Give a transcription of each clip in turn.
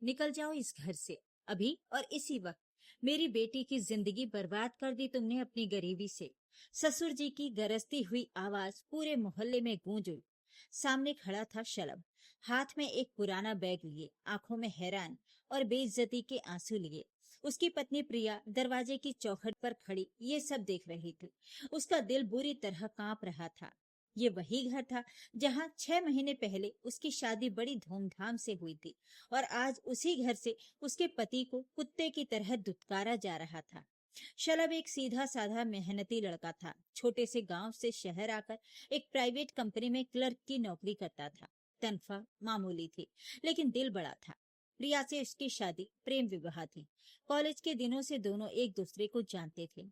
निकल जाओ इस घर से, अभी और इसी वक्त। मेरी बेटी की जिंदगी बर्बाद कर दी तुमने अपनी गरीबी से। ससुर जी की गरजती हुई आवाज पूरे मोहल्ले में गूंज उठी। सामने खड़ा था शलभ, हाथ में एक पुराना बैग लिए, आंखों में हैरान और बेइज्जती के आंसू लिए। उसकी पत्नी प्रिया दरवाजे की चौखट पर खड़ी ये सब देख रही थी। उसका दिल बुरी तरह कांप रहा था। ये वही घर था जहां 6 महीने पहले उसकी शादी बड़ी धूमधाम से हुई थी, और आज उसी घर से उसके पति को कुत्ते की तरह दुत्कारा जा रहा था। शलभ एक सीधा साधा मेहनती लड़का था। छोटे से गांव से शहर आकर एक प्राइवेट कंपनी में क्लर्क की नौकरी करता था। तनख्वाह मामूली थी, लेकिन दिल बड़ा था। प्रिया से उसकी शादी प्रेम विवाह थी। कॉलेज के दिनों से दोनों एक दूसरे को जानते थे।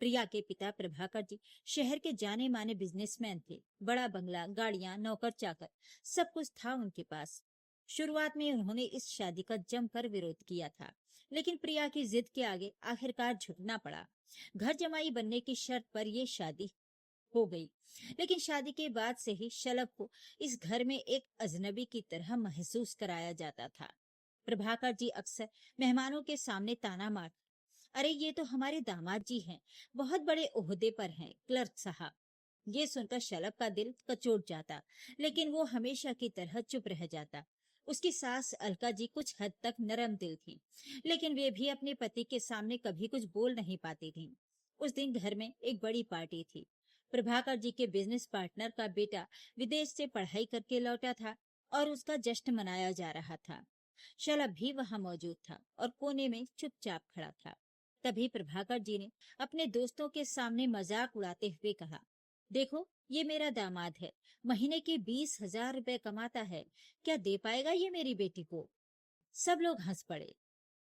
प्रिया के पिता प्रभाकर जी शहर के जाने माने बिजनेसमैन थे। बड़ा बंगला, गाड़ियां, नौकर चाकर, सब कुछ था उनके पास। शुरुआत में उन्होंने इस शादी का जमकर विरोध किया था, लेकिन प्रिया की जिद के आगे आखिरकार झुकना पड़ा। घर जमाई बनने की शर्त पर यह शादी हो गई। लेकिन शादी के बाद से ही शलभ को इस घर में एक अजनबी की तरह महसूस कराया जाता था। प्रभाकर जी अक्सर मेहमानों के सामने ताना मार, अरे ये तो हमारे दामाद जी हैं, बहुत बड़े ओहदे पर हैं, क्लर्क साहब। ये सुनकर शलभ का दिल कचोट जाता, लेकिन वो हमेशा की तरह चुप रह जाता। उसकी सास अलका जी कुछ हद तक नरम दिल थी, लेकिन वे भी अपने पति के सामने कभी कुछ बोल नहीं पाती थीं। उस दिन घर में एक बड़ी पार्टी थी। प्रभाकर जी के बिजनेस पार्टनर का बेटा विदेश से पढ़ाई करके लौटा था और उसका जश्न मनाया जा रहा था। शलभ भी वहां मौजूद था और कोने में चुपचाप खड़ा था। तभी प्रभाकर जी ने अपने दोस्तों के सामने मजाक उड़ाते हुए कहा, देखो ये मेरा दामाद है, महीने के 20,000 रुपए कमाता है, क्या दे पाएगा ये मेरी बेटी को? सब लोग हंस पड़े।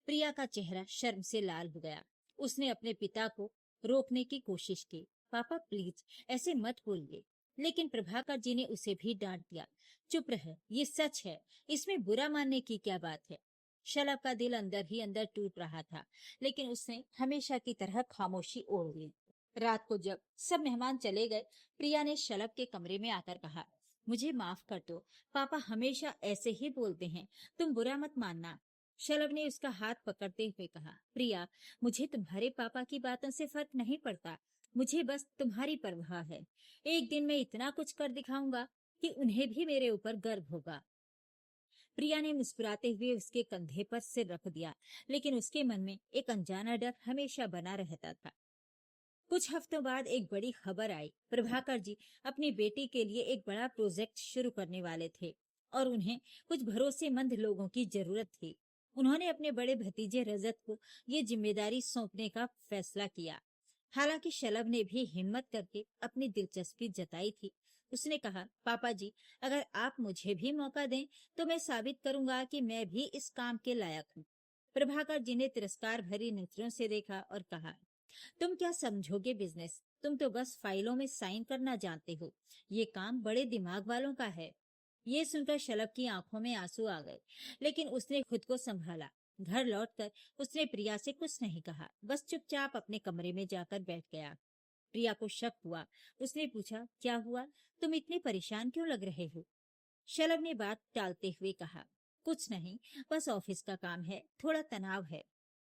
प्रिया का चेहरा शर्म से लाल हो गया। उसने अपने पिता को रोकने की कोशिश की, पापा प्लीज ऐसे मत बोलिए, लेकिन प्रभाकर जी ने उसे भी डांट दिया, चुप रह, ये सच है, इसमें बुरा मानने की क्या बात है? शलभ का दिल अंदर ही अंदर टूट रहा था, लेकिन उसने हमेशा की तरह खामोशी ओढ़ ली। रात को जब सब मेहमान चले गए, प्रिया ने शलभ के कमरे में आकर कहा, मुझे माफ कर दो, पापा हमेशा ऐसे ही बोलते हैं, तुम बुरा मत मानना। शलभ ने उसका हाथ पकड़ते हुए कहा, प्रिया, मुझे तुम्हारे पापा की बातों से फर्क नहीं पड़ता, मुझे बस तुम्हारी परवाह है। एक दिन मैं इतना कुछ कर दिखाऊंगा कि उन्हें भी मेरे ऊपर गर्व होगा। प्रिया ने मुस्कुराते हुए उसके कंधे पर सिर रख दिया, लेकिन उसके मन में एक अनजाना डर हमेशा बना रहता था। कुछ हफ्तों बाद एक बड़ी खबर आई। प्रभाकर जी अपनी बेटी के लिए एक बड़ा प्रोजेक्ट शुरू करने वाले थे और उन्हें कुछ भरोसेमंद लोगों की जरूरत थी। उन्होंने अपने बड़े भतीजे रजत को ये जिम्मेदारी सौंपने का फैसला किया। हालांकि शलभ ने भी हिम्मत करके अपनी दिलचस्पी जताई थी। उसने कहा, पापा जी, अगर आप मुझे भी मौका दें तो मैं साबित करूंगा कि मैं भी इस काम के लायक हूँ। प्रभाकर जी ने तिरस्कार भरी नजरों से देखा और कहा, तुम क्या समझोगे बिजनेस, तुम तो बस फाइलों में साइन करना जानते हो, ये काम बड़े दिमाग वालों का है। ये सुनकर शलभ की आंखों में आंसू आ गए, लेकिन उसने खुद को संभाला। घर लौटकर उसने प्रिया से कुछ नहीं कहा, बस चुपचाप अपने कमरे में जाकर बैठ गया। प्रिया को शक हुआ। उसने पूछा, क्या हुआ, तुम इतने परेशान क्यों लग रहे हो? शलभ ने बात टालते हुए कहा, कुछ नहीं, बस ऑफिस का काम है, थोड़ा तनाव है।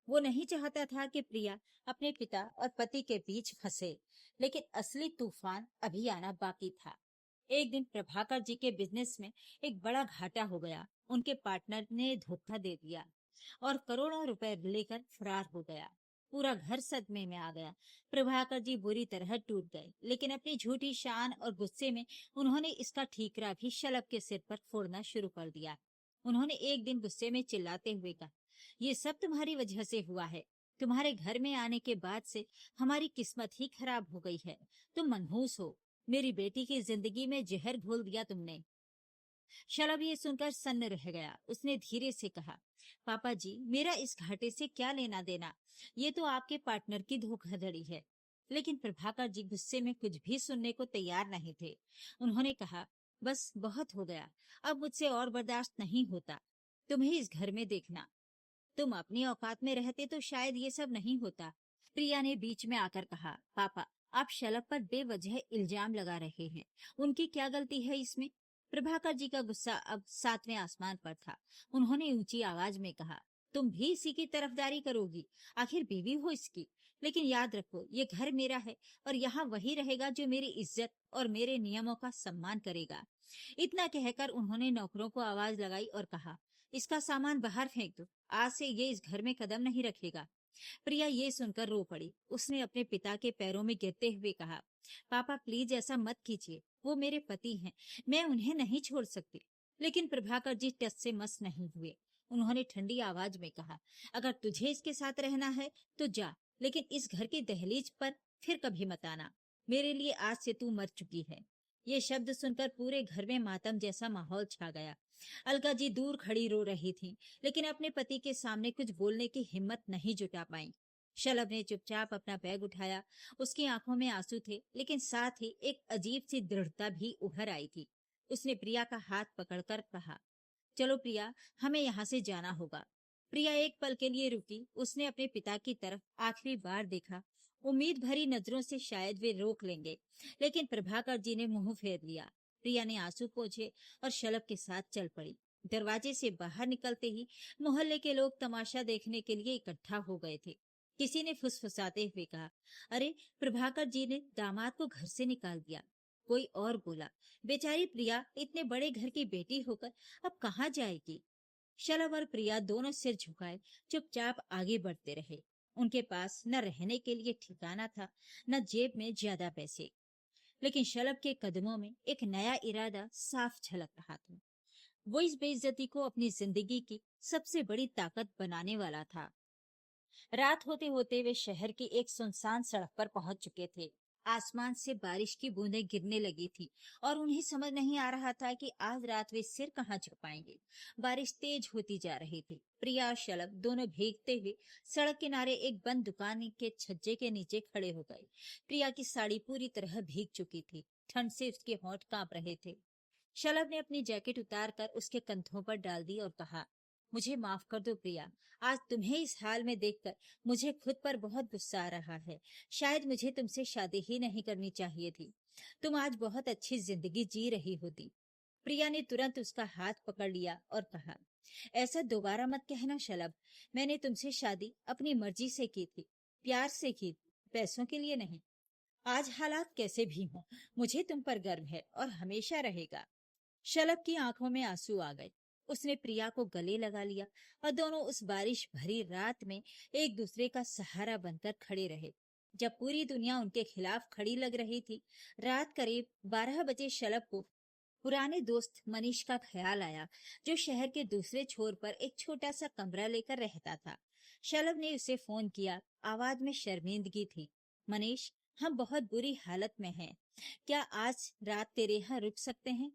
वो नहीं चाहता था कि प्रिया अपने पिता और पति के बीच फंसे, लेकिन असली तूफान अभी आना बाकी था। एक दिन प्रभाकर जी के बिजनेस में एक बड़ा घाटा हो गया। उनके पार्टनर ने धोखा दे दिया और करोड़ों रुपए लेकर फरार हो गया। पूरा घर सदमे में आ गया। प्रभाकर जी बुरी तरह टूट गए, लेकिन अपनी झूठी शान और गुस्से में उन्होंने इसका ठीकरा भी शलभ के सिर पर फोड़ना शुरू कर दिया। उन्होंने एक दिन गुस्से में चिल्लाते हुए कहा, ये सब तुम्हारी वजह से हुआ है। तुम्हारे घर में आने के बाद से हमारी किस्मत ही खराब हो गई है। तुम मनहूस हो, मेरी बेटी की जिंदगी में जहर घोल दिया तुमने। शलभ ये सुनकर सन्न रह गया। उसने धीरे से कहा, पापा जी, मेरा इस घाटे से क्या लेना देना, ये तो आपके पार्टनर की धोखाधड़ी है। लेकिन प्रभाकर जी गुस्से में कुछ भी सुनने को तैयार नहीं थे। उन्होंने कहा, बस बहुत हो गया, अब मुझसे और बर्दाश्त नहीं होता। तुम्हें इस घर में देखना, तुम अपनी औकात में रहते तो शायद ये सब नहीं होता। प्रिया ने बीच में आकर कहा, पापा, आप शलभ पर बेवजह इल्जाम लगा रहे हैं, उनकी क्या गलती है इसमें? प्रभाकर जी का गुस्सा अब सातवें आसमान पर था। उन्होंने ऊंची आवाज में कहा, तुम भी इसी की तरफदारी करोगी? आखिर बीवी हो इसकी। लेकिन याद रखो, ये घर मेरा है और यहाँ वही रहेगा जो मेरी इज्जत और मेरे नियमों का सम्मान करेगा। इतना कहकर उन्होंने नौकरों को आवाज लगाई और कहा, इसका सामान बाहर फेंक दो। आज से ये इस घर में कदम नहीं रखेगा। प्रिया ये सुनकर रो पड़ी। उसने अपने पिता के पैरों में गिरते हुए कहा, पापा प्लीज ऐसा मत कीजिए, वो मेरे पति हैं, मैं उन्हें नहीं छोड़ सकती। लेकिन प्रभाकर जी टस से मस नहीं हुए। उन्होंने ठंडी आवाज में कहा, अगर तुझे इसके साथ रहना है तो जा, लेकिन इस घर की दहलीज पर फिर कभी मत आना। मेरे लिए आज से तू मर चुकी है। ये शब्द सुनकर पूरे घर में मातम जैसा माहौल छा गया। अलका जी दूर खड़ी रो रही थी, लेकिन अपने पति के सामने कुछ बोलने की हिम्मत नहीं जुटा पाई। शलभ ने चुपचाप अपना बैग उठाया। उसकी आंखों में आंसू थे, लेकिन साथ ही एक अजीब सी दृढ़ता भी उभर आई थी। उसने प्रिया का हाथ पकड़कर कहा, चलो प्रिया, हमें यहाँ से जाना होगा। प्रिया एक पल के लिए रुकी। उसने अपने पिता की तरफ आखिरी बार देखा। उम्मीद भरी नजरों से शायद वे रोक लेंगे, लेकिन प्रभाकर जी ने मुंह फेर लिया। प्रिया ने आंसू पोंछे और शलभ के साथ चल पड़ी। दरवाजे से बाहर निकलते ही मोहल्ले के लोग तमाशा देखने के लिए इकट्ठा हो गए थे। किसी ने फुसफुसाते हुए कहा, अरे प्रभाकर जी ने दामाद को घर से निकाल दिया। कोई और बोला, बेचारी प्रिया इतने बड़े घर की बेटी होकर अब कहाँ जाएगी। शलभ और प्रिया दोनों सिर झुकाए चुपचाप आगे बढ़ते रहे। उनके पास न रहने के लिए ठिकाना था, न जेब में ज्यादा पैसे। लेकिन शलभ के कदमों में एक नया इरादा साफ झलक रहा था। वो इस बेइज्जती को अपनी जिंदगी की सबसे बड़ी ताकत बनाने वाला था। रात होते होते वे शहर की एक सुनसान सड़क पर पहुंच चुके थे। आसमान से बारिश की बूंदें गिरने लगी थी और उन्हें समझ नहीं आ रहा था कि आज रात वे सिर कहाँ छुपाएंगे। बारिश तेज होती जा रही थी। प्रिया और शलभ दोनों भीगते हुए सड़क किनारे एक बंद दुकान के छज्जे के नीचे खड़े हो गए। प्रिया की साड़ी पूरी तरह भीग चुकी थी। ठंड से उसके होंठ कांप रहे थे। शलभ ने अपनी जैकेट उतारकर उसके कंधों पर डाल दी और कहा, मुझे माफ कर दो प्रिया, आज तुम्हें इस हाल में देखकर मुझे खुद पर बहुत गुस्सा आ रहा है। शायद मुझे तुमसे शादी ही नहीं करनी चाहिए थी। तुम आज बहुत अच्छी जिंदगी जी रही होती। प्रिया ने तुरंत उसका हाथ पकड़ लिया और कहा, ऐसा दोबारा मत कहना शलभ। मैंने तुमसे शादी अपनी मर्जी से की थी, प्यार से की थी, पैसों के लिए नहीं। आज हालात कैसे भी हों, मुझे तुम पर गर्व है और हमेशा रहेगा। शलभ की आंखों में आंसू आ गए। उसने प्रिया को गले लगा लिया और दोनों उस बारिश भरी रात में एक दूसरे का सहारा बनकर खड़े रहे। जब पूरी दुनिया उनके खिलाफ खड़ी लग रही थी, रात करीब 12 बजे शलभ को पुराने दोस्त मनीष का ख्याल आया, जो शहर के दूसरे छोर पर एक छोटा सा कमरा लेकर रहता था। शलभ ने उसे फोन किया। आवाज में शर्मिंदगी थी। मनीष, हम बहुत बुरी हालत में हैं। क्या आज रात तेरे यहाँ रुक सकते हैं?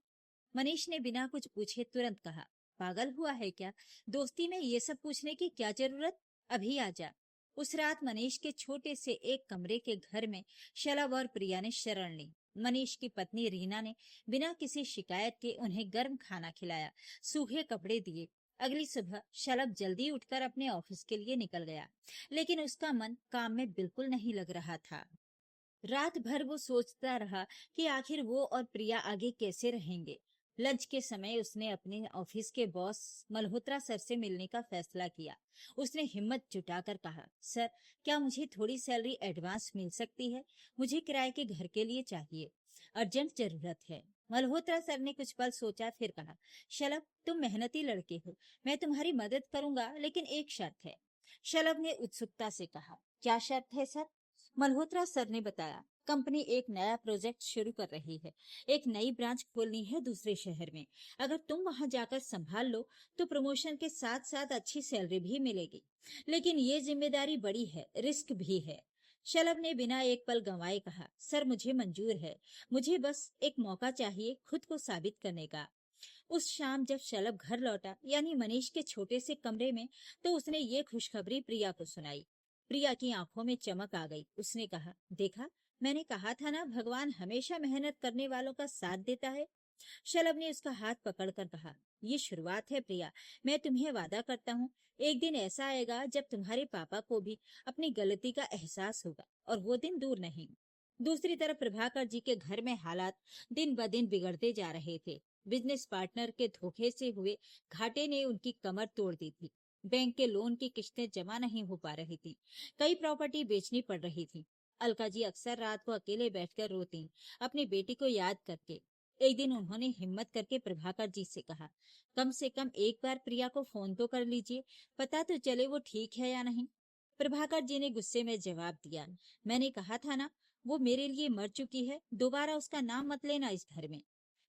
मनीष ने बिना कुछ पूछे तुरंत कहा, पागल हुआ है क्या? दोस्ती में ये सब पूछने की क्या जरूरत? अभी आ जा। उस रात मनीष के छोटे से एक कमरे के घर में शलभ और प्रिया ने शरण ली। मनीष की पत्नी रीना ने बिना किसी शिकायत के उन्हें गर्म खाना खिलाया, सूखे कपड़े दिए। अगली सुबह शलभ जल्दी उठकर अपने ऑफिस के लिए निकल गया, लेकिन उसका मन काम में बिल्कुल नहीं लग रहा था। रात भर वो सोचता रहा कि आखिर वो और प्रिया आगे कैसे रहेंगे। लंच के समय उसने अपने ऑफिस के बॉस मल्होत्रा सर से मिलने का फैसला किया। उसने हिम्मत जुटाकर कहा, सर, क्या मुझे थोड़ी सैलरी एडवांस मिल सकती है? मुझे किराए के घर के लिए चाहिए, अर्जेंट जरूरत है। मल्होत्रा सर ने कुछ पल सोचा, फिर कहा, शलभ, तुम मेहनती लड़के हो, मैं तुम्हारी मदद करूंगा, लेकिन एक शर्त है। शलभ ने उत्सुकता से कहा, क्या शर्त है सर? मल्होत्रा सर ने बताया, कंपनी एक नया प्रोजेक्ट शुरू कर रही है। एक नई ब्रांच खोलनी है दूसरे शहर में। अगर तुम वहां जाकर संभाल लो तो प्रमोशन के साथ साथ अच्छी सैलरी भी मिलेगी, लेकिन ये जिम्मेदारी बड़ी है, रिस्क भी है। शलभ ने बिना एक पल गंवाए कहा, सर मुझे मंजूर है, मुझे बस एक मौका चाहिए खुद को साबित करने का। उस शाम जब शलभ घर लौटा, यानी मनीष के छोटे से कमरे में, तो उसने ये खुशखबरी प्रिया को सुनाई। प्रिया की आंखों में चमक आ गई। उसने कहा, देखा, मैंने कहा था ना, भगवान हमेशा मेहनत करने वालों का साथ देता है। शलभ ने उसका हाथ पकड़कर कहा, ये शुरुआत है प्रिया। मैं तुम्हें वादा करता हूँ, एक दिन ऐसा आएगा जब तुम्हारे पापा को भी अपनी गलती का एहसास होगा, और वो दिन दूर नहीं। दूसरी तरफ प्रभाकर जी के घर में हालात दिन ब दिन बिगड़ते जा रहे थे। बिजनेस पार्टनर के धोखे से हुए घाटे ने उनकी कमर तोड़ दी थी। बैंक के लोन की किस्तें जमा नहीं हो पा रही थी। कई प्रॉपर्टी बेचनी पड़ रही थी। अलका जी अक्सर रात को अकेले बैठकर रोती, अपनी बेटी को याद करके। एक दिन उन्होंने हिम्मत करके प्रभाकर जी से कहा, कम से कम एक बार प्रिया को फोन तो कर लीजिए, पता तो चले वो ठीक है या नहीं। प्रभाकर जी ने गुस्से में जवाब दिया, मैंने कहा था ना, वो मेरे लिए मर चुकी है, दोबारा उसका नाम मत लेना इस घर में।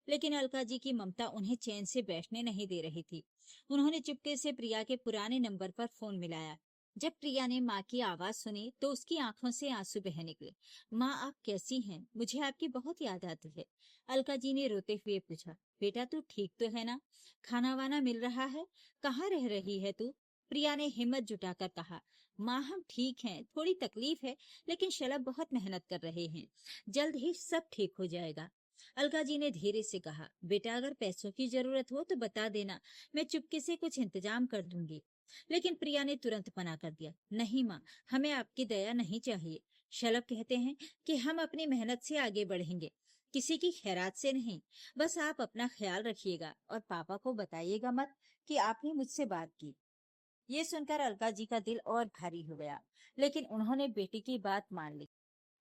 लेकिन अलका जी की ममता उन्हें चैन से बैठने नहीं दे रही थी। उन्होंने चुपके से प्रिया के पुराने नंबर पर फोन मिलाया। जब प्रिया ने माँ की आवाज सुनी तो उसकी आंखों से आंसू बह निकले। माँ, आप कैसी हैं? मुझे आपकी बहुत याद आती है। अलका जी ने रोते हुए पूछा, बेटा तू ठीक तो है ना? खाना वाना मिल रहा है? कहाँ रह रही है तू? प्रिया ने हिम्मत जुटाकर कहा, माँ हम ठीक हैं, थोड़ी तकलीफ है, लेकिन शलभ बहुत मेहनत कर रहे हैं, जल्द ही सब ठीक हो जाएगा। अलका जी ने धीरे से कहा, बेटा अगर पैसों की जरूरत हो तो बता देना, मैं चुपके से कुछ इंतजाम कर दूंगी। लेकिन प्रिया ने तुरंत मना कर दिया, नहीं माँ, हमें आपकी दया नहीं चाहिए। शलभ कहते हैं कि हम अपनी मेहनत से आगे बढ़ेंगे, किसी की खैरात से नहीं। बस आप अपना ख्याल रखिएगा और पापा को बताइएगा मत कि आपने मुझसे बात की। ये सुनकर अलका जी का दिल और भारी हो गया, लेकिन उन्होंने बेटी की बात मान ली।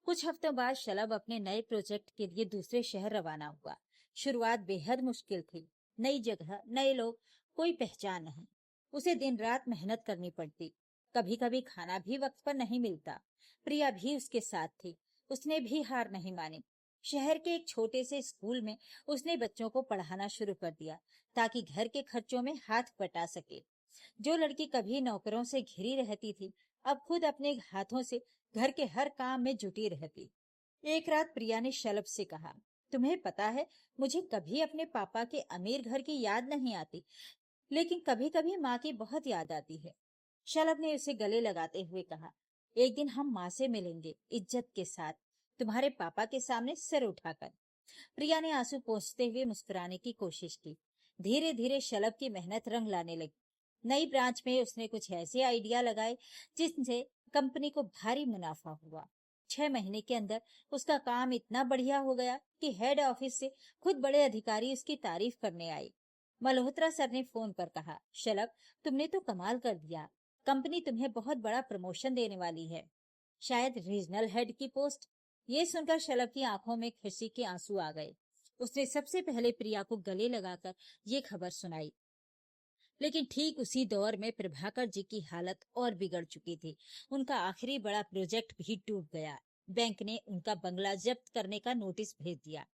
कुछ हफ्तों बाद शलभ अपने नए प्रोजेक्ट के लिए दूसरे शहर रवाना हुआ। शुरुआत बेहद मुश्किल थी। नई जगह, नए लोग, कोई पहचान नहीं। उसे दिन रात मेहनत करनी पड़ती। कभी कभी खाना भी वक्त पर नहीं मिलता। प्रिया भी उसके साथ थी। उसने भी हार नहीं मानी। शहर के एक छोटे से स्कूल में उसने बच्चों को पढ़ाना शुरू कर दिया, ताकि घर के खर्चों में हाथ बटा सके। जो लड़की कभी नौकरों से घिरी रहती थी, अब खुद अपने हाथों से घर के हर काम में जुटी रहती। एक रात प्रिया ने शलभ से कहा, तुम्हें पता है, मुझे कभी अपने पापा के अमीर घर की याद नहीं आती, लेकिन कभी कभी माँ की बहुत याद आती है। शलभ ने उसे गले लगाते हुए कहा, एक दिन हम माँ से मिलेंगे, इज्जत के साथ, तुम्हारे पापा के सामने सिर उठाकर। प्रिया ने आंसू पोंछते हुए मुस्कुराने की कोशिश की। धीरे धीरे शलभ की मेहनत रंग लाने लगी। नई ब्रांच में उसने कुछ ऐसे आइडिया लगाए जिनसे कंपनी को भारी मुनाफा हुआ। 6 महीने के अंदर उसका काम इतना बढ़िया हो गया कि हेड ऑफिस से खुद बड़े अधिकारी उसकी तारीफ करने आए। मल्होत्रा सर ने फोन पर कहा, शलभ तुमने तो कमाल कर दिया, कंपनी तुम्हें बहुत बड़ा प्रमोशन देने वाली है, शायद रीजनल हेड की पोस्ट। ये सुनकर शलभ की आंखों में खुशी के आंसू आ गए। उसने सबसे पहले प्रिया को गले लगाकर ये खबर सुनाई। लेकिन ठीक उसी दौर में प्रभाकर जी की हालत और बिगड़ चुकी थी। उनका आखिरी बड़ा प्रोजेक्ट भी टूट गया। बैंक ने उनका बंगला जब्त करने का नोटिस भेज दिया।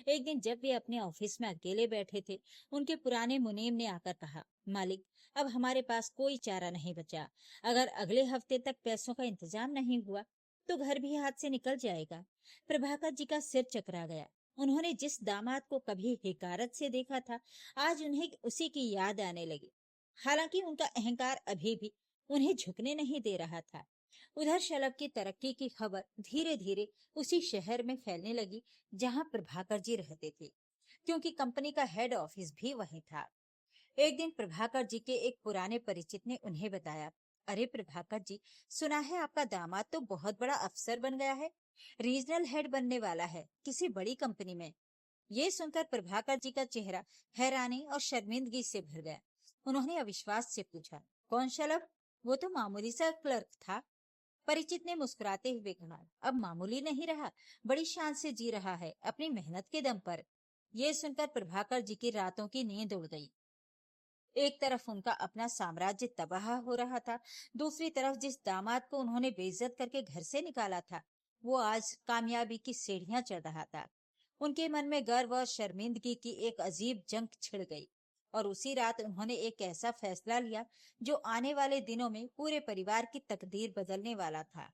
एक दिन जब वे अपने ऑफिस में अकेले बैठे थे, उनके पुराने मुनीम ने आकर कहा, मालिक अब हमारे पास कोई चारा नहीं बचा। अगर अगले हफ्ते तक पैसों का इंतजाम नहीं हुआ तो घर भी हाथ से निकल जाएगा। प्रभाकर जी का सिर चकरा गया। उन्होंने जिस दामाद को कभी हिकारत से देखा था, आज उन्हें उसी की याद आने लगी। हालांकि उनका अहंकार अभी भी उन्हें झुकने नहीं दे रहा था। उधर शलभ की तरक्की की खबर धीरे धीरे उसी शहर में फैलने लगी जहां प्रभाकर जी रहते थे, क्योंकि कंपनी का हेड ऑफिस भी वहीं था। एक दिन प्रभाकर जी के एक पुराने परिचित ने उन्हें बताया, अरे प्रभाकर जी, सुना है आपका दामाद तो बहुत बड़ा अफसर बन गया है, रीजनल हेड बनने वाला है किसी बड़ी कंपनी में। ये सुनकर प्रभाकर जी का चेहरा हैरानी और शर्मिंदगी से भर गया। उन्होंने अविश्वास से पूछा, कौन शलभ? वो तो मामूली सा क्लर्क था। परिचित ने मुस्कुराते हुए कहा, अब मामूली नहीं रहा, बड़ी शान से जी रहा है अपनी मेहनत के दम पर। ये सुनकर प्रभाकर जी की रातों की नींद उड़ गई। एक तरफ उनका अपना साम्राज्य तबाह हो रहा था, दूसरी तरफ जिस दामाद को उन्होंने बेइज्जत करके घर से निकाला था, वो आज कामयाबी की सीढ़ियां चढ़ रहा था। उनके मन में गर्व और शर्मिंदगी की एक अजीब जंग छिड़ गई और उसी रात उन्होंने एक ऐसा फैसला लिया जो आने वाले दिनों में पूरे परिवार की तकदीर बदलने वाला था।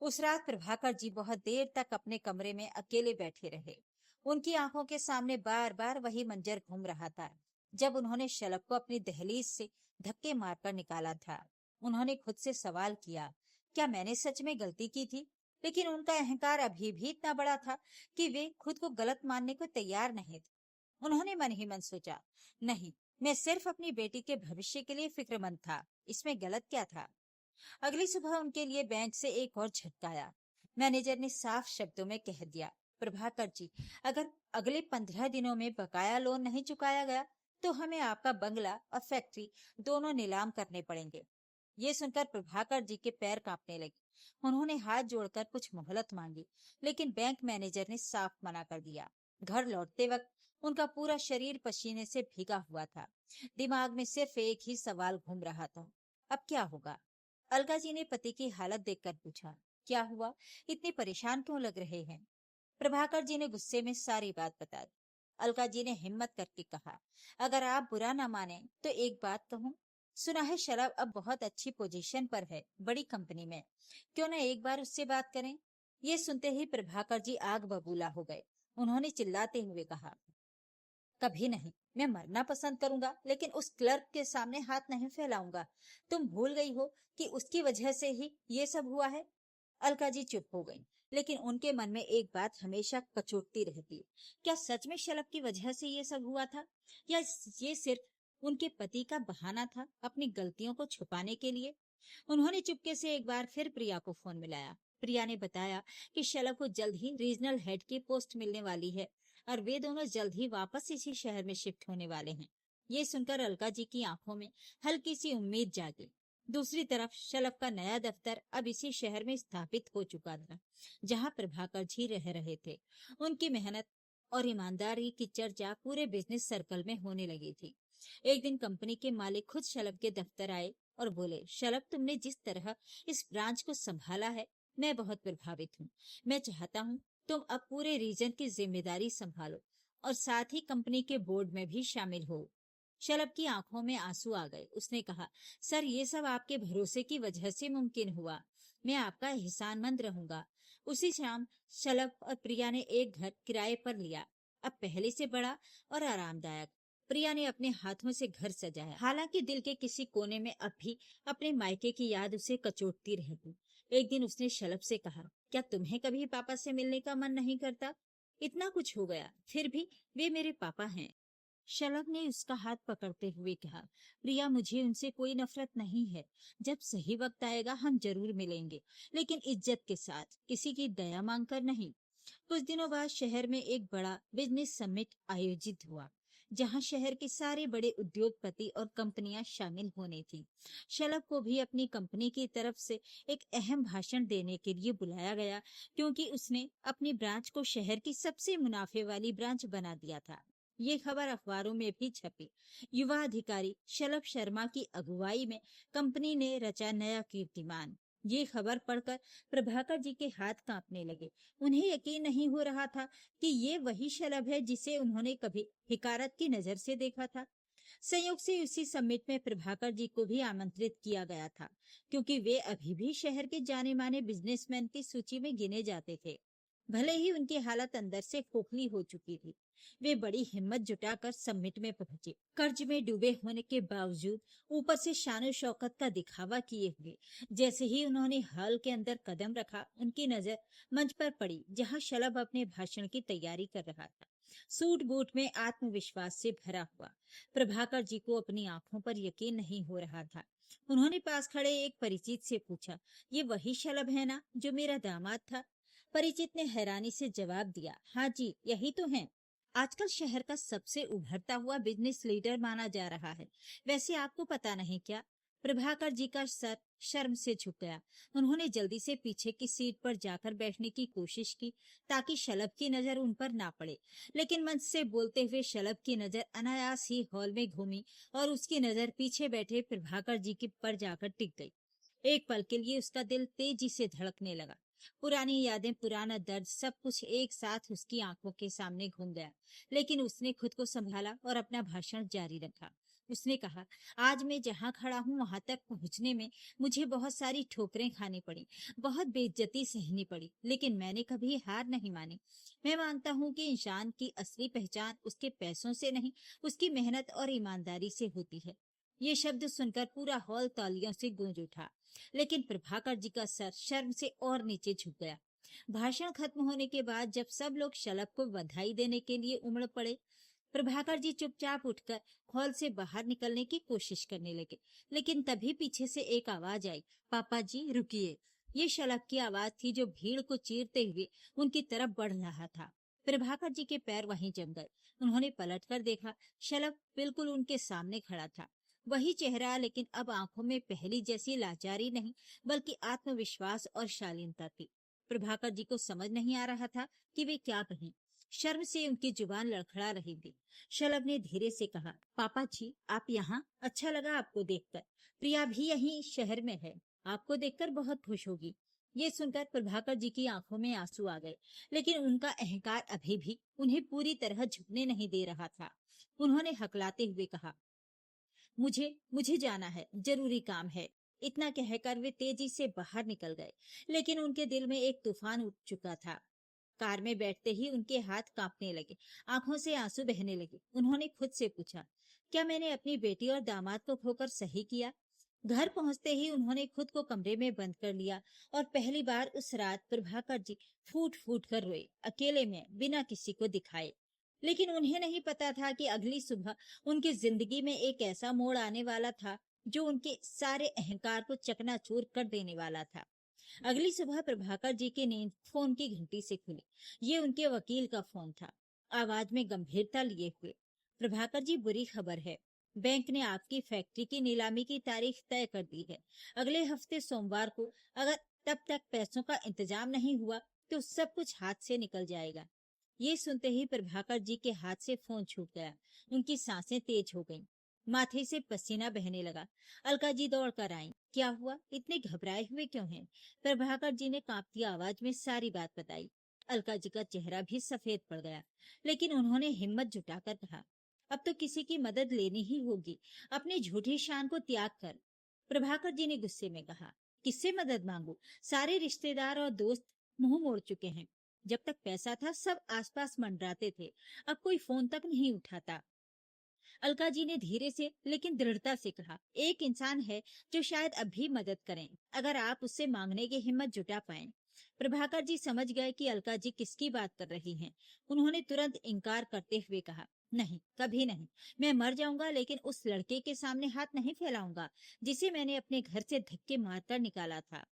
उस रात प्रभाकर जी बहुत देर तक अपने कमरे में अकेले बैठे रहे। उनकी आंखों के सामने बार बार वही मंजर घूम रहा था जब उन्होंने शलभ को अपनी दहलीज से धक्के मारकर निकाला था। उन्होंने खुद से सवाल किया, क्या मैंने सच में गलती की थी? लेकिन उनका अहंकार अभी भी इतना बड़ा था कि वे खुद को गलत मानने को तैयार नहीं थे। उन्होंने मन ही मन सोचा, नहीं, मैं सिर्फ अपनी बेटी के भविष्य के लिए फिक्रमंद था, इसमें गलत क्या था। अगली सुबह उनके लिए बैंक से एक और झटका आया। मैनेजर ने साफ शब्दों में कह दिया, प्रभाकर जी, अगर अगले 15 दिनों में बकाया लोन नहीं चुकाया गया तो हमें आपका बंगला और फैक्ट्री दोनों नीलाम करने पड़ेंगे। ये सुनकर प्रभाकर जी के पैर कांपने लगे। उन्होंने हाथ जोड़कर कुछ मोहलत मांगी, लेकिन बैंक मैनेजर ने साफ मना कर दिया। घर लौटते वक्त उनका पूरा शरीर पसीने से भीगा हुआ था। दिमाग में सिर्फ एक ही सवाल घूम रहा था, अब क्या होगा? अलका जी ने पति की हालत देखकर पूछा, क्या हुआ? इतने परेशान क्यों लग रहे हैं? प्रभाकर जी ने गुस्से में सारी बात बता दी। अलका जी ने हिम्मत करके कहा, अगर आप बुरा ना माने तो एक बात कहूँ। सुना है शलभ अब बहुत अच्छी पोजीशन पर है, बड़ी कंपनी में। क्यों ना एक बार उससे बात करें? ये सुनते ही प्रभाकर जी आग बबूला हो गए। उन्होंने चिल्लाते हुए कहा, कभी नहीं। मैं मरना पसंद करूंगा, लेकिन उस क्लर्क के सामने हाथ नहीं फैलाऊंगा। तुम भूल गई हो कि उसकी वजह से ही ये सब हुआ है। अलका जी चुप हो गई, लेकिन उनके मन में एक बात हमेशा कचोटती रहती। क्या सच में शलभ की वजह से ये सब हुआ था, या ये सिर्फ उनके पति का बहाना था अपनी गलतियों को छुपाने के लिए? उन्होंने चुपके से एक बार फिर प्रिया को फोन मिलाया। प्रिया ने बताया कि शलभ को जल्द ही रीजनल हेड की पोस्ट मिलने वाली है और वे दोनों जल्द ही वापस इसी शहर में शिफ्ट होने वाले हैं। ये सुनकर अलका जी की आंखों में हल्की सी उम्मीद जागी। दूसरी तरफ शलभ का नया दफ्तर अब इसी शहर में स्थापित हो चुका था, जहां प्रभाकर जी रह रहे थे। उनकी मेहनत और ईमानदारी की चर्चा पूरे बिजनेस सर्कल में होने लगी थी। एक दिन कंपनी के मालिक खुद शलभ के दफ्तर आए और बोले, शलभ, तुमने जिस तरह इस ब्रांच को संभाला है, मैं बहुत प्रभावित हूँ। मैं चाहता हूँ तुम अब पूरे रीजन की जिम्मेदारी संभालो और साथ ही कंपनी के बोर्ड में भी शामिल हो। शलभ की आंखों में आंसू आ गए। उसने कहा, सर, ये सब आपके भरोसे की वजह से मुमकिन हुआ। मैं आपका एहसानमंद रहूंगा। उसी शाम शलभ और प्रिया ने एक घर किराए पर लिया, अब पहले से बड़ा और आरामदायक। प्रिया ने अपने हाथों से घर सजाया, हालांकि दिल के किसी कोने में अब भी अपने मायके की याद उसे कचोटती रहती। एक दिन उसने शलभ से कहा, क्या तुम्हें कभी पापा से मिलने का मन नहीं करता? इतना कुछ हो गया, फिर भी वे मेरे पापा हैं। शलभ ने उसका हाथ पकड़ते हुए कहा, प्रिया, मुझे उनसे कोई नफरत नहीं है। जब सही वक्त आएगा हम जरूर मिलेंगे, लेकिन इज्जत के साथ, किसी की दया मांगकर नहीं। कुछ दिनों बाद शहर में एक बड़ा बिजनेस समिट आयोजित हुआ, जहां शहर के सारे बड़े उद्योगपति और कंपनियां शामिल होने थी। शलभ को भी अपनी कंपनी की तरफ से एक अहम भाषण देने के लिए बुलाया गया, क्योंकि उसने अपनी ब्रांच को शहर की सबसे मुनाफे वाली ब्रांच बना दिया था। ये खबर अखबारों में भी छपी। युवा अधिकारी शलभ शर्मा की अगुवाई में कंपनी ने रचा नया कीर्तिमान। ये खबर पढ़कर प्रभाकर जी के हाथ कांपने लगे। उन्हें यकीन नहीं हो रहा था कि ये वही शलभ है जिसे उन्होंने कभी हिकारत की नजर से देखा था। संयोग से उसी समिट में प्रभाकर जी को भी आमंत्रित किया गया था, क्योंकि वे अभी भी शहर के जाने माने बिजनेसमैन की सूची में गिने जाते थे। भले ही उनकी हालत अंदर से खोखली हो चुकी थी, वे बड़ी हिम्मत जुटाकर समिट में पहुंचे। कर्ज में डूबे होने के बावजूद ऊपर से शान शौकत का दिखावा किए हुए। जैसे ही उन्होंने हॉल के अंदर कदम रखा, उनकी नजर मंच पर पड़ी, जहां शलभ अपने भाषण की तैयारी कर रहा था, सूट बूट में आत्मविश्वास से भरा हुआ। प्रभाकर जी को अपनी आंखों पर यकीन नहीं हो रहा था। उन्होंने पास खड़े एक परिचित से पूछा, ये वही शलभ है ना जो मेरा दामाद था? परिचित ने हैरानी से जवाब दिया, हाँ जी, यही तो है। आजकल शहर का सबसे उभरता हुआ बिजनेस लीडर माना जा रहा है। वैसे आपको पता नहीं क्या? प्रभाकर जी का सर शर्म से झुक गया। उन्होंने जल्दी से पीछे की सीट पर जाकर बैठने की कोशिश की, ताकि शलभ की नजर उन पर ना पड़े। लेकिन मंच से बोलते हुए शलभ की नजर अनायास ही हॉल में घूमी और उसकी नजर पीछे बैठे प्रभाकर जी की पर जाकर टिक गई। एक पल के लिए उसका दिल तेजी से धड़कने लगा। पुरानी यादें, पुराना दर्द, सब कुछ एक साथ उसकी आंखों के सामने घूम गया। लेकिन उसने खुद को संभाला और अपना भाषण जारी रखा। उसने कहा, आज मैं जहाँ खड़ा हूँ वहां तक पहुँचने में मुझे बहुत सारी ठोकरें खानी पड़ी, बहुत बेइज्जती सहनी पड़ी, लेकिन मैंने कभी हार नहीं मानी। मैं मानता हूँ कि इंसान की असली पहचान उसके पैसों से नहीं, उसकी मेहनत और ईमानदारी से होती है। ये शब्द सुनकर पूरा हॉल तालियों से गूंज उठा, लेकिन प्रभाकर जी का सर शर्म से और नीचे झुक गया। भाषण खत्म होने के बाद जब सब लोग शलभ को बधाई देने के लिए उमड़ पड़े, प्रभाकर जी चुपचाप उठकर हॉल से बाहर निकलने की कोशिश करने लगे। लेकिन तभी पीछे से एक आवाज आई, पापा जी रुकिए। ये शलभ की आवाज थी जो भीड़ को चीरते हुए उनकी तरफ बढ़ रहा था। प्रभाकर जी के पैर वहीं जम गए। उन्होंने पलटकर देखा, शलभ बिल्कुल उनके सामने खड़ा था। वही चेहरा, लेकिन अब आंखों में पहली जैसी लाचारी नहीं, बल्कि आत्मविश्वास और शालीनता थी। प्रभाकर जी को समझ नहीं आ रहा था कि वे क्या कहें। शर्म से उनकी जुबान लड़खड़ा रही थी। शलभ ने धीरे से कहा, पापा जी आप यहाँ? अच्छा लगा आपको देखकर। प्रिया भी यहीं शहर में है, आपको देखकर बहुत खुश होगी। ये सुनकर प्रभाकर जी की आंखों में आंसू आ गए, लेकिन उनका अहंकार अभी भी उन्हें पूरी तरह झुकने नहीं दे रहा था। उन्होंने हकलाते हुए कहा, मुझे मुझे जाना है, जरूरी काम है। इतना कहकर वे तेजी से बाहर निकल गए, लेकिन उनके दिल में एक तूफान उठ चुका था। कार में बैठते ही उनके हाथ कांपने लगे, आंखों से आंसू बहने लगे। उन्होंने खुद से पूछा, क्या मैंने अपनी बेटी और दामाद को खोकर सही किया? घर पहुंचते ही उन्होंने खुद को कमरे में बंद कर लिया और पहली बार उस रात प्रभाकर जी फूट फूट कर रोए, अकेले में, बिना किसी को दिखाए। लेकिन उन्हें नहीं पता था कि अगली सुबह उनकी जिंदगी में एक ऐसा मोड़ आने वाला था जो उनके सारे अहंकार को चकनाचूर कर देने वाला था। अगली सुबह प्रभाकर जी की नींद फोन की घंटी से खुली। ये उनके वकील का फोन था। आवाज में गंभीरता लिए हुए, प्रभाकर जी बुरी खबर है, बैंक ने आपकी फैक्ट्री की नीलामी की तारीख तय कर दी है। अगले हफ्ते सोमवार को अगर तब तक पैसों का इंतजाम नहीं हुआ तो सब कुछ हाथ से निकल जाएगा। ये सुनते ही प्रभाकर जी के हाथ से फोन छूट गया। उनकी सांसें तेज हो गईं, माथे से पसीना बहने लगा। अलका जी दौड़ कर आईं। क्या हुआ, इतने घबराए हुए क्यों हैं? प्रभाकर जी ने कांपती आवाज में सारी बात बताई। अलका जी का चेहरा भी सफेद पड़ गया, लेकिन उन्होंने हिम्मत जुटाकर कहा, अब तो किसी की मदद लेनी ही होगी, अपनी झूठी शान को त्याग कर। प्रभाकर जी ने गुस्से में कहा, किससे मदद मांगू? सारे रिश्तेदार और दोस्त मुंह मोड़ चुके हैं। जब तक पैसा था सब आसपास मंडराते थे, अब कोई फोन तक नहीं उठाता। अलका जी ने धीरे से लेकिन दृढ़ता से कहा, एक इंसान है जो शायद अब भी मदद करें, अगर आप उससे मांगने की हिम्मत जुटा पाएं। प्रभाकर जी समझ गए कि अलका जी किसकी बात कर रही हैं। उन्होंने तुरंत इनकार करते हुए कहा, नहीं, कभी नहीं। मैं मर जाऊंगा लेकिन उस लड़के के सामने हाथ नहीं फैलाऊंगा जिसे मैंने अपने घर से धक्के मारकर निकाला था।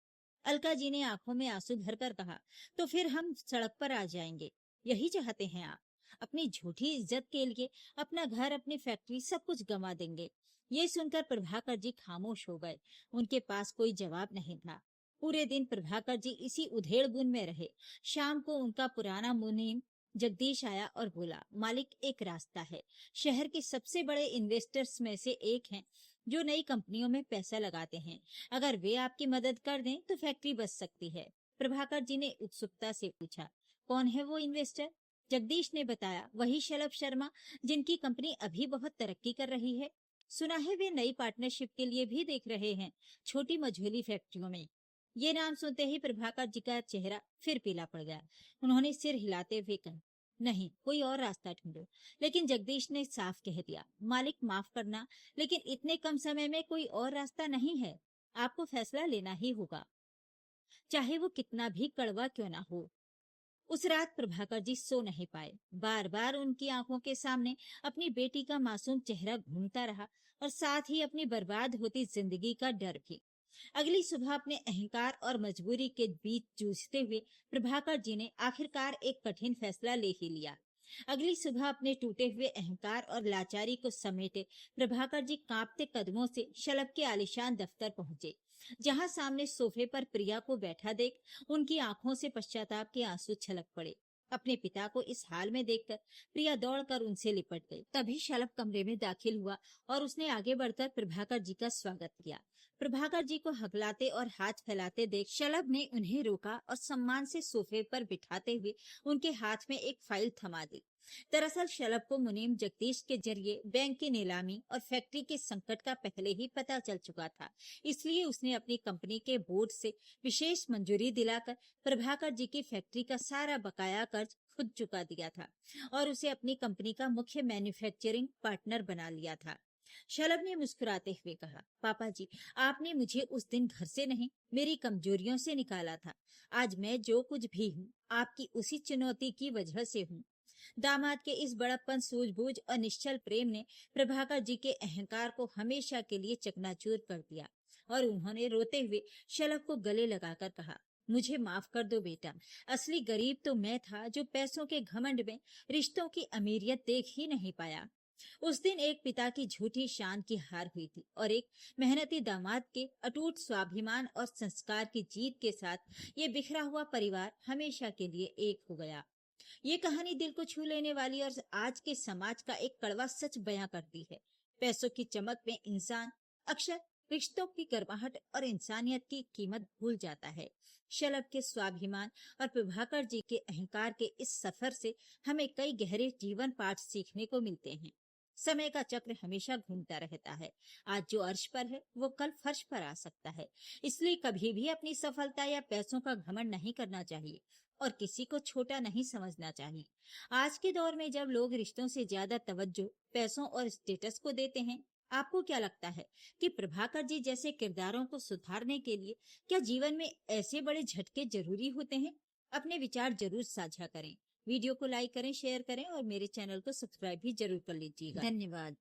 अलका जी ने आंखों में आंसू भरकर कहा, तो फिर हम सड़क पर आ जाएंगे, यही चाहते हैं आप? अपनी झूठी इज्जत के लिए अपना घर, अपनी फैक्ट्री, सब कुछ गंवा देंगे। ये सुनकर प्रभाकर जी खामोश हो गए। उनके पास कोई जवाब नहीं था। पूरे दिन प्रभाकर जी इसी उधेड़ बुन में रहे। शाम को उनका पुराना मुनीम जगदीश आया और बोला, मालिक एक रास्ता है। शहर के सबसे बड़े इन्वेस्टर्स में से एक हैं जो नई कंपनियों में पैसा लगाते हैं। अगर वे आपकी मदद कर दें तो फैक्ट्री बच सकती है। प्रभाकर जी ने उत्सुकता से पूछा, कौन है वो इन्वेस्टर? जगदीश ने बताया, वही शलभ शर्मा जिनकी कंपनी अभी बहुत तरक्की कर रही है। सुना है वे नई पार्टनरशिप के लिए भी देख रहे हैं, छोटी मझोली फैक्ट्रियों में। ये नाम सुनते ही प्रभाकर जी का चेहरा फिर पीला पड़ गया। उन्होंने सिर हिलाते हुए कहा, नहीं, कोई और रास्ता ढूंढो। लेकिन जगदीश ने साफ कह दिया, मालिक माफ करना, लेकिन इतने कम समय में कोई और रास्ता नहीं है। आपको फैसला लेना ही होगा, चाहे वो कितना भी कड़वा क्यों ना हो। उस रात प्रभाकर जी सो नहीं पाए। बार बार उनकी आंखों के सामने अपनी बेटी का मासूम चेहरा घूमता रहा और साथ ही अपनी बर्बाद होती जिंदगी का डर भी। अगली सुबह अपने अहंकार और मजबूरी के बीच जूझते हुए प्रभाकर जी ने आखिरकार एक कठिन फैसला ले ही लिया। अगली सुबह अपने टूटे हुए अहंकार और लाचारी को समेटे प्रभाकर जी कांपते कदमों से शलभ के आलीशान दफ्तर पहुंचे, जहां सामने सोफे पर प्रिया को बैठा देख उनकी आंखों से पश्चाताप के आंसू छलक पड़े। अपने पिता को इस हाल में देखकर प्रिया दौड़कर उनसे लिपट गई। तभी शलभ कमरे में दाखिल हुआ और उसने आगे बढ़कर प्रभाकर जी का स्वागत किया। प्रभाकर जी को हकलाते और हाथ फैलाते देख शलभ ने उन्हें रोका और सम्मान से सोफे पर बिठाते हुए उनके हाथ में एक फाइल थमा दी। दरअसल शलभ को मुनीम जगदीश के जरिए बैंक की नीलामी और फैक्ट्री के संकट का पहले ही पता चल चुका था, इसलिए उसने अपनी कंपनी के बोर्ड से विशेष मंजूरी दिलाकर प्रभाकर जी की फैक्ट्री का सारा बकाया कर्ज खुद चुका दिया था और उसे अपनी कंपनी का मुख्य मैन्युफैक्चरिंग पार्टनर बना लिया था। शलभ ने मुस्कुराते हुए कहा, पापा जी, आपने मुझे उस दिन घर से नहीं, मेरी कमजोरियों से निकाला था। आज मैं जो कुछ भी हूँ आपकी उसी चुनौती की वजह से हूँ। दामाद के इस बड़प्पन, सूझबूझ और निश्चल प्रेम ने प्रभाकर जी के अहंकार को हमेशा के लिए चकनाचूर कर दिया। और उन्होंने रोते हुए शलभ को गले लगाकर कहा, मुझे माफ कर दो बेटा। असली गरीब तो मैं था जो पैसों के घमंड में रिश्तों की अमीरियत देख ही नहीं पाया। उस दिन एक पिता की झूठी शान की हार हुई थी और एक मेहनती दामाद के अटूट स्वाभिमान और संस्कार की जीत के साथ ये बिखरा हुआ परिवार हमेशा के लिए एक हो गया। ये कहानी दिल को छू लेने वाली और आज के समाज का एक कड़वा सच बयां करती है। पैसों की चमक में इंसान अक्सर रिश्तों की गर्माहट और इंसानियत की कीमत भूल जाता है। शलभ के स्वाभिमान और प्रभाकर जी के अहंकार के इस सफर से हमें कई गहरे जीवन पाठ सीखने को मिलते हैं। समय का चक्र हमेशा घूमता रहता है। आज जो अर्श पर है वो कल फर्श पर आ सकता है। इसलिए कभी भी अपनी सफलता या पैसों का घमंड नहीं करना चाहिए और किसी को छोटा नहीं समझना चाहिए। आज के दौर में जब लोग रिश्तों से ज्यादा तवज्जो पैसों और स्टेटस को देते हैं, आपको क्या लगता है कि प्रभाकर जी जैसे किरदारों को सुधारने के लिए क्या जीवन में ऐसे बड़े झटके जरूरी होते हैं? अपने विचार जरूर साझा करें। वीडियो को लाइक करें, शेयर करें और मेरे चैनल को सब्सक्राइब भी जरूर कर लीजिएगा। धन्यवाद।